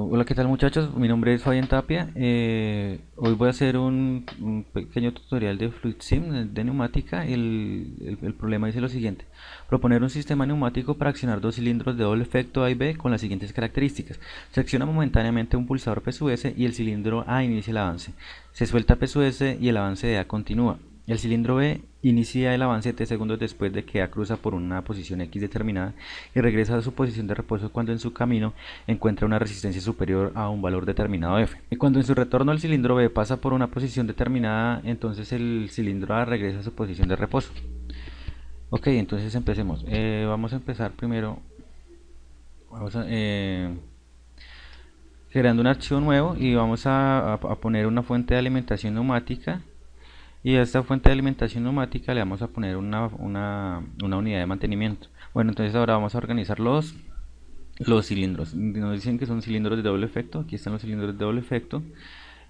Hola, ¿qué tal muchachos? Mi nombre es Fabián Tapia. Hoy voy a hacer un pequeño tutorial de Fluid Sim de neumática. El problema dice lo siguiente: proponer un sistema neumático para accionar dos cilindros de doble efecto A y B con las siguientes características. Se acciona momentáneamente un pulsador PSUS y el cilindro A inicia el avance. Se suelta PSUS y el avance de A continúa. El cilindro B inicia el avance T segundos después de que A cruza por una posición X determinada y regresa a su posición de reposo cuando en su camino encuentra una resistencia superior a un valor determinado F. Y cuando en su retorno el cilindro B pasa por una posición determinada, entonces el cilindro A regresa a su posición de reposo. Ok, entonces empecemos. Vamos a empezar primero. Vamos a, creando un archivo nuevo y vamos a poner una fuente de alimentación neumática. Y a esta fuente de alimentación neumática le vamos a poner una unidad de mantenimiento. Bueno, entonces ahora vamos a organizar los cilindros. Nos dicen que son cilindros de doble efecto. Aquí están los cilindros de doble efecto.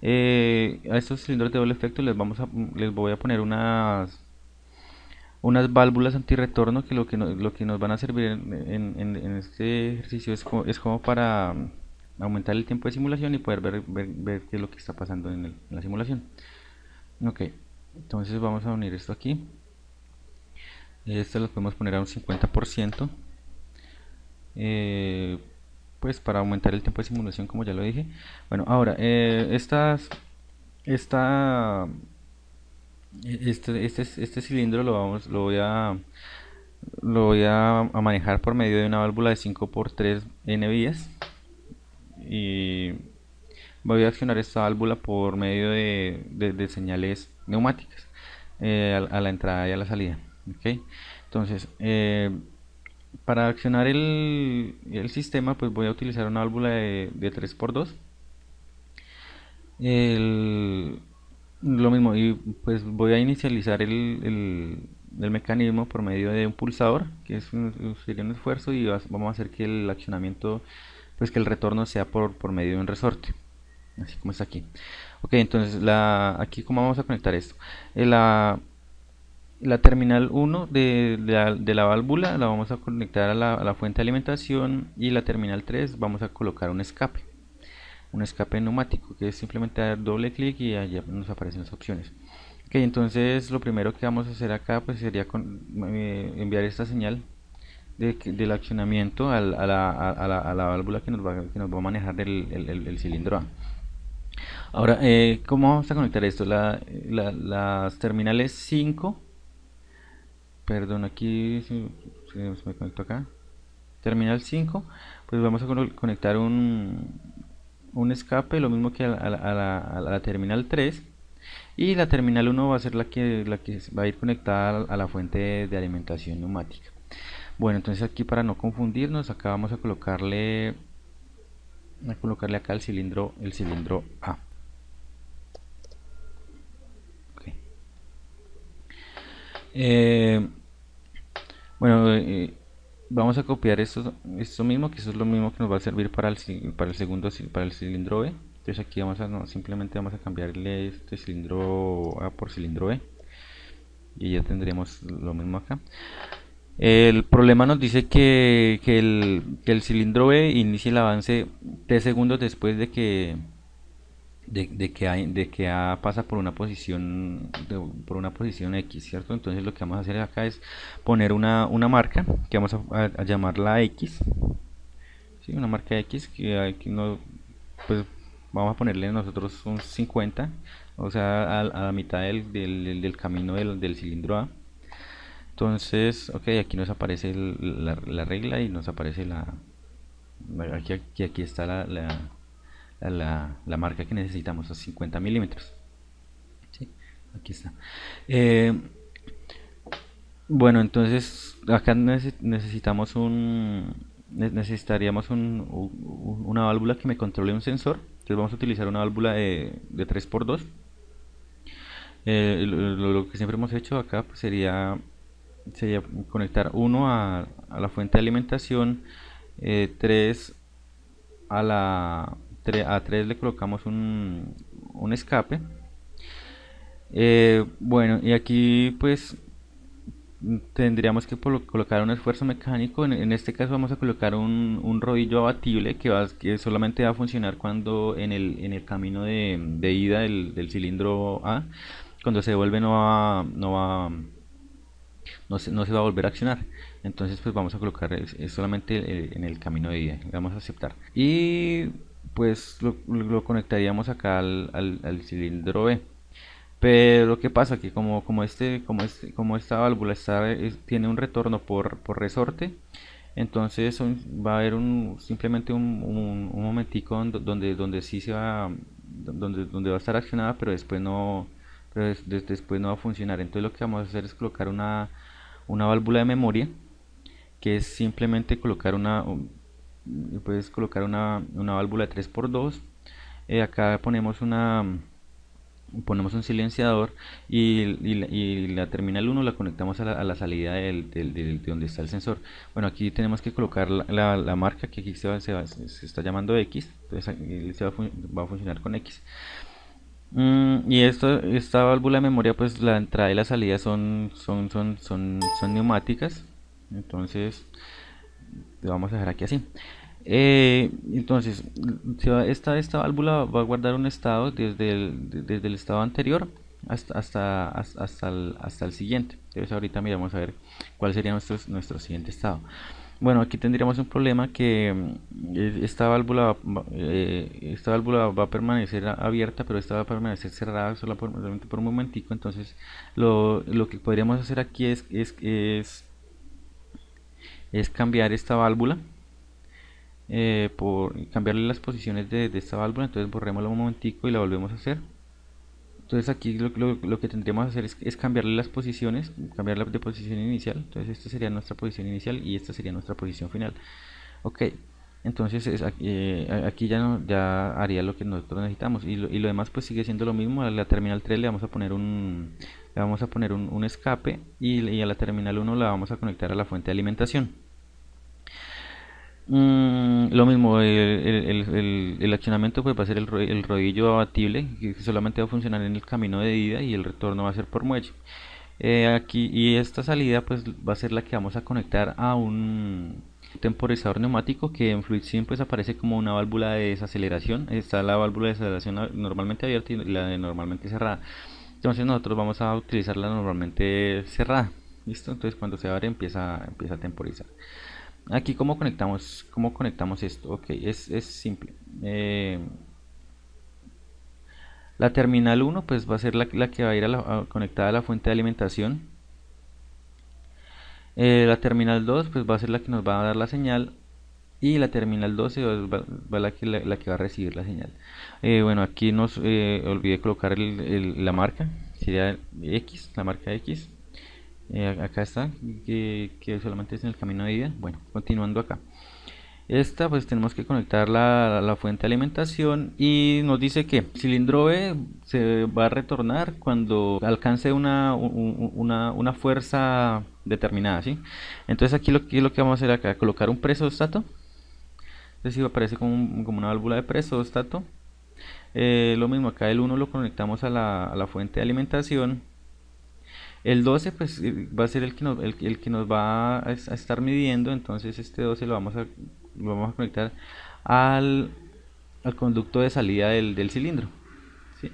A estos cilindros de doble efecto les voy a poner unas válvulas antirretorno que lo que nos van a servir en este ejercicio es como para aumentar el tiempo de simulación y poder ver qué es lo que está pasando en la simulación. Ok, entonces vamos a unir esto aquí. Esto lo podemos poner a un 50%. eh, pues para aumentar el tiempo de simulación, como ya lo dije. Bueno, ahora esta este cilindro lo voy a manejar por medio de una válvula de 5 por 3 N vías y voy a accionar esta válvula por medio de señales neumáticas a la entrada y a la salida. ¿Ok? Entonces, para accionar el sistema, pues voy a utilizar una válvula de 3 por 2. El, lo mismo, y pues voy a inicializar el mecanismo por medio de un pulsador, que sería un esfuerzo, y vamos a hacer que el accionamiento, pues que el retorno sea por medio de un resorte, así como está aquí. Ok, entonces aquí cómo vamos a conectar esto. La terminal 1 de la válvula la vamos a conectar a la fuente de alimentación, y la terminal 3 vamos a colocar un escape neumático, que es simplemente dar doble clic y allá nos aparecen las opciones. Ok, entonces lo primero que vamos a hacer acá pues sería enviar esta señal del accionamiento a la válvula que nos va a manejar el cilindro A. Ahora, ¿cómo vamos a conectar esto? Las terminales 5, perdón, aquí se me conectó acá. Terminal 5, pues vamos a conectar un escape, lo mismo que a la terminal 3. Y la terminal 1 va a ser la que va a ir conectada a la fuente de alimentación neumática. Bueno, entonces aquí para no confundirnos, acá vamos a colocarle acá el cilindro A. Okay. Eh, bueno, vamos a copiar esto mismo, que eso es lo mismo que nos va a servir para el para el cilindro B. Entonces aquí simplemente vamos a cambiarle este cilindro A por cilindro B y ya tendremos lo mismo acá. El problema nos dice que el cilindro B inicie el avance 3 segundos después de que A pasa por una por una posición X, ¿cierto? Entonces lo que vamos a hacer acá es poner una marca que vamos a llamarla X, ¿sí? Una marca X que aquí no, pues vamos a ponerle nosotros un 50, o sea, a la mitad del camino del cilindro A. Entonces, ok, aquí nos aparece la regla y nos aparece aquí está la marca que necesitamos, a 50 milímetros. ¿Sí? Aquí está. Eh, bueno, entonces acá necesitaríamos una válvula que me controle un sensor. Entonces vamos a utilizar una válvula de 3 por 2. Lo que siempre hemos hecho acá pues sería conectar uno a la fuente de alimentación, 3 a 3 le colocamos un escape. Bueno, y aquí pues tendríamos que colocar un esfuerzo mecánico. En este caso vamos a colocar un rodillo abatible que solamente va a funcionar cuando en el camino de ida del cilindro A, cuando se devuelve no se va a volver a accionar. Entonces pues vamos a colocar es solamente en el camino de ida. Vamos a aceptar. Y pues lo conectaríamos acá al cilindro B. Pero ¿qué pasa? Que como esta válvula tiene un retorno por resorte, entonces va a haber simplemente un momentico donde sí donde va a estar accionada, pero después después no va a funcionar. Entonces lo que vamos a hacer es colocar una válvula de memoria, que es simplemente puedes colocar una válvula de 3x2. Acá ponemos un silenciador y la terminal 1 la conectamos a la salida de donde está el sensor. Bueno, aquí tenemos que colocar la marca, que aquí se está llamando X, entonces aquí va a funcionar con X. Y esta válvula de memoria, pues la entrada y la salida son neumáticas. Entonces lo vamos a dejar aquí así. Entonces, esta válvula va a guardar un estado desde el estado anterior hasta el siguiente. Entonces ahorita miramos a ver cuál sería nuestro siguiente estado. Bueno, aquí tendríamos un problema que esta válvula va a permanecer abierta, pero esta va a permanecer cerrada solamente por un momentico. Entonces lo que podríamos hacer aquí es cambiar esta válvula, por cambiarle las posiciones de esta válvula. Entonces borrémosla un momentico y la volvemos a hacer. Entonces aquí lo que tendríamos que hacer es cambiarle las posiciones, cambiarla de posición inicial. Entonces esta sería nuestra posición inicial y esta sería nuestra posición final. Ok, entonces aquí ya haría lo que nosotros necesitamos, y lo demás pues sigue siendo lo mismo. A la terminal 3 le vamos a poner un escape, y a la terminal 1 la vamos a conectar a la fuente de alimentación. Lo mismo, el accionamiento pues va a ser el rodillo abatible, que solamente va a funcionar en el camino de ida, y el retorno va a ser por muelle. Y esta salida pues va a ser la que vamos a conectar a un temporizador neumático, que en FluidSim pues aparece como una válvula de desaceleración. Está la válvula de desaceleración normalmente abierta y la de normalmente cerrada. Entonces nosotros vamos a utilizar la normalmente cerrada. ¿Listo? Entonces cuando se abre empieza a temporizar. Aquí cómo conectamos esto. Ok, es simple. La terminal 1 pues va a ser la que va a ir conectada a la fuente de alimentación. La terminal 2 pues va a ser la que nos va a dar la señal, y la terminal 12 va la que va a recibir la señal. Bueno, aquí nos olvidé colocar la marca, sería X, la marca X. Acá está, que solamente es en el camino de ida. Bueno, continuando acá. Esta pues tenemos que conectar la fuente de alimentación, y nos dice que el cilindro B se va a retornar cuando alcance una fuerza determinada, ¿sí? Entonces aquí lo que vamos a hacer acá, colocar un presóstato. Entonces aparece como una válvula de presóstato. Lo mismo acá, el 1 lo conectamos a la fuente de alimentación. El 12 pues va a ser el que nos va a estar midiendo. Entonces este 12 lo vamos a conectar al conducto de salida del cilindro, ¿sí?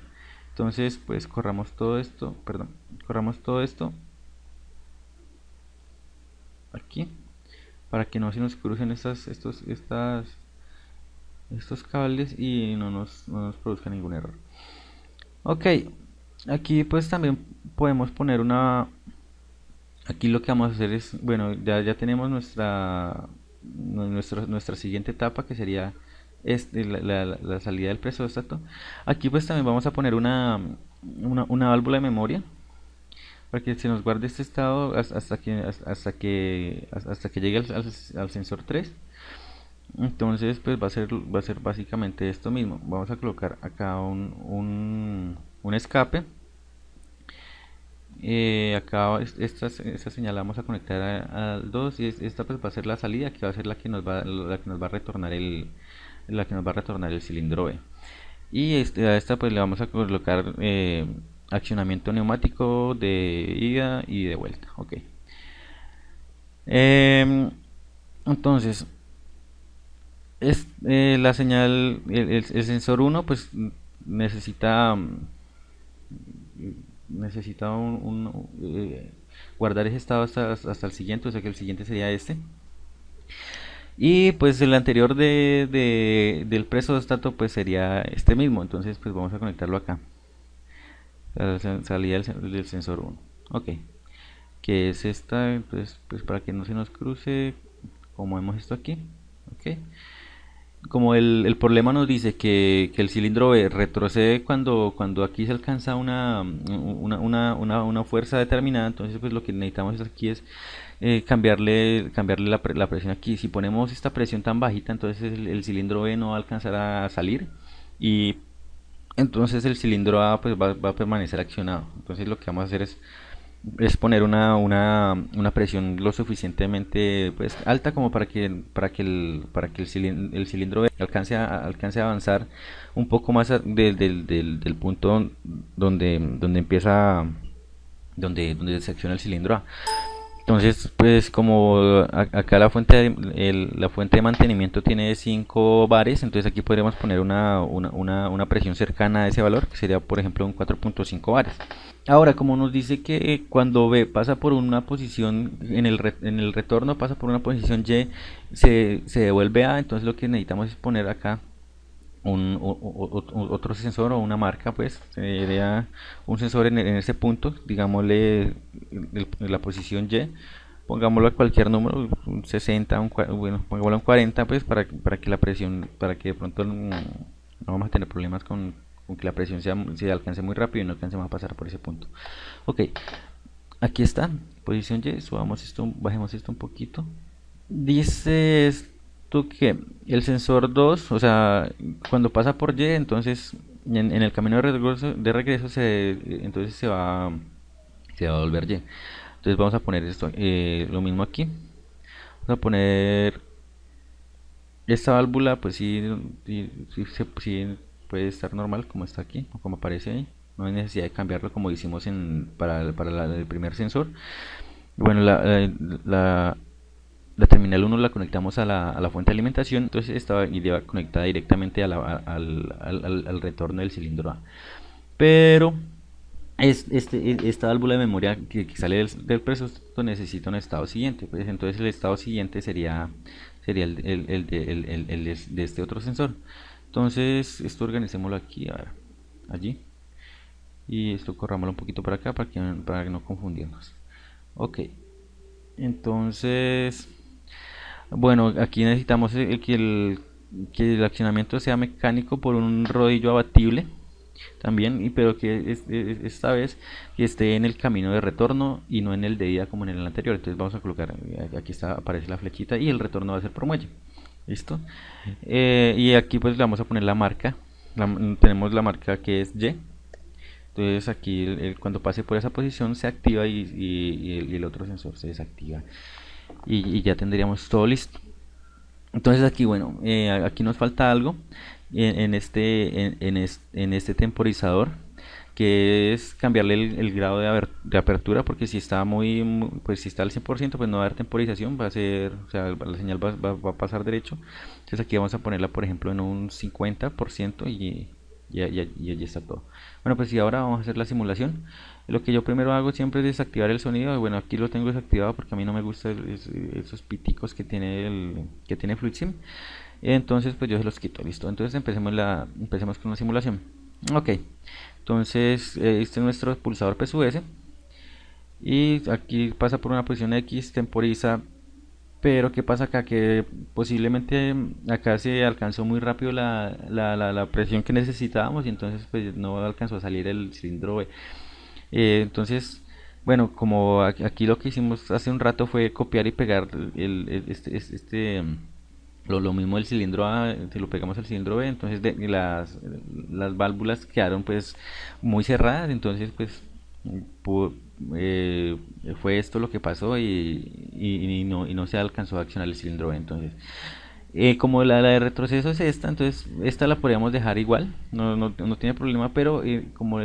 Entonces pues corramos todo esto aquí, para que no se nos crucen estos cables y no nos produzca ningún error. Ok, aquí pues también podemos poner aquí lo que vamos a hacer es, bueno, ya tenemos nuestra siguiente etapa, que sería la salida del presóstato. Aquí pues también vamos a poner una válvula de memoria, para que se nos guarde este estado hasta que llegue al sensor 3. Entonces pues va a ser básicamente esto mismo. Vamos a colocar acá un escape. Acá esta señal la vamos a conectar al 2, y esta pues va a ser la salida, que va a ser la que nos va a retornar el cilindro B. Y a esta pues le vamos a colocar accionamiento neumático de ida y de vuelta. Ok. Em, entonces, la señal, el sensor uno pues necesita, necesita guardar ese estado hasta el siguiente, o sea que el siguiente sería este. Y pues el anterior del presostato pues sería este mismo, entonces pues vamos a conectarlo acá. La salida del sensor uno. Ok, que es esta, entonces pues para que no se nos cruce, como vemos esto aquí. Ok, como el problema nos dice que el cilindro B retrocede cuando aquí se alcanza una fuerza determinada, entonces pues lo que necesitamos aquí es cambiarle la presión aquí. Si ponemos esta presión tan bajita, entonces el cilindro B no va a alcanzar a salir y entonces el cilindro A pues va a permanecer accionado. Entonces lo que vamos a hacer es poner una presión lo suficientemente pues alta como para que el cilindro B alcance a avanzar un poco más del punto donde empieza donde se acciona el cilindro A. Entonces, pues como acá la fuente de mantenimiento tiene 5 bares, entonces aquí podríamos poner una presión cercana a ese valor, que sería por ejemplo un 4.5 bares. Ahora, como nos dice que cuando B pasa por una posición en el retorno, pasa por una posición Y, se devuelve A, entonces lo que necesitamos es poner acá otro sensor o una marca, pues sería un sensor en ese punto, digámosle la posición Y, pongámoslo a cualquier número, un 60, bueno, pongámoslo a un 40, pues para que la presión, para que de pronto no vamos a tener problemas con que la presión se alcance muy rápido y no alcancemos a pasar por ese punto. Ok, aquí está, posición Y, subamos esto, bajemos esto un poquito. Dice esto que el sensor 2, o sea, cuando pasa por Y, entonces en el camino de regreso entonces se va a volver Y. Entonces vamos a poner esto, lo mismo aquí. Vamos a poner esta válvula, pues sí puede estar normal como está aquí, o como aparece ahí. No hay necesidad de cambiarlo como hicimos para el primer sensor. Bueno, la terminal 1 la conectamos a la fuente de alimentación, entonces esta iría conectada directamente al retorno del cilindro A. Pero esta válvula de memoria que sale del presupuesto necesita un estado siguiente, pues entonces el estado siguiente sería el de este otro sensor. Entonces esto organicémoslo aquí, a ver, allí, y esto corrámoslo un poquito para acá para que no confundirnos. Ok, entonces bueno, aquí necesitamos que el accionamiento sea mecánico por un rodillo abatible también, pero que esta vez que esté en el camino de retorno y no en el de ida como en el anterior. Entonces vamos a colocar, aquí aparece la flechita y el retorno va a ser por muelle. ¿Listo? Y aquí pues le vamos a poner la marca. Tenemos la marca que es Y. Entonces aquí cuando pase por esa posición se activa y el otro sensor se desactiva y ya tendríamos todo listo. Entonces aquí, bueno, aquí nos falta algo en este temporizador, que es cambiarle el grado de apertura, porque si está pues si está al 100%, pues no va a haber temporización, va a ser, o sea, la señal va a pasar derecho. Entonces aquí vamos a ponerla, por ejemplo, en un 50% y allí está todo. Bueno, pues y ahora vamos a hacer la simulación. Lo que yo primero hago siempre es desactivar el sonido. Bueno, aquí lo tengo desactivado porque a mí no me gustan esos piticos que tiene FluidSim. Entonces, pues yo se los quito, listo. Entonces empecemos con la simulación. Ok, entonces este es nuestro pulsador PSUS y aquí pasa por una posición X, temporiza, pero ¿qué pasa acá? Que posiblemente acá se alcanzó muy rápido la presión que necesitábamos y entonces pues no alcanzó a salir el cilindro B. Entonces, bueno, como aquí lo que hicimos hace un rato fue copiar y pegar lo mismo del cilindro A, se lo pegamos al cilindro B, entonces las válvulas quedaron pues muy cerradas, entonces pues pu- eh, fue esto lo que pasó y no se alcanzó a accionar el cilindro B. Entonces como la de retroceso es esta, entonces esta la podríamos dejar igual, no tiene problema, pero como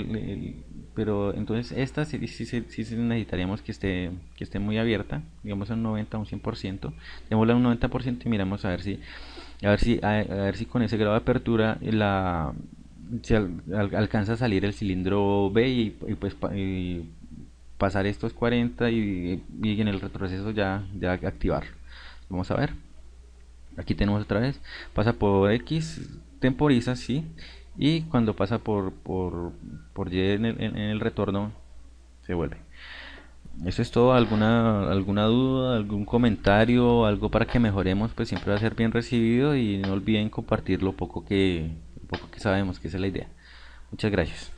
pero entonces esta sí necesitaríamos que esté muy abierta, digamos a un 90 o un 100%. Démosla a un 90% y miramos a ver si con ese grado de apertura alcanza a salir el cilindro B y pasar estos 40 y en el retroceso ya activarlo. Vamos a ver. Aquí tenemos otra vez. Pasa por X, temporiza, sí. Y cuando pasa por Y en el retorno, se vuelve. Eso es todo. ¿Alguna duda, algún comentario, algo para que mejoremos? Pues siempre va a ser bien recibido y no olviden compartir lo poco que sabemos, que esa es la idea. Muchas gracias.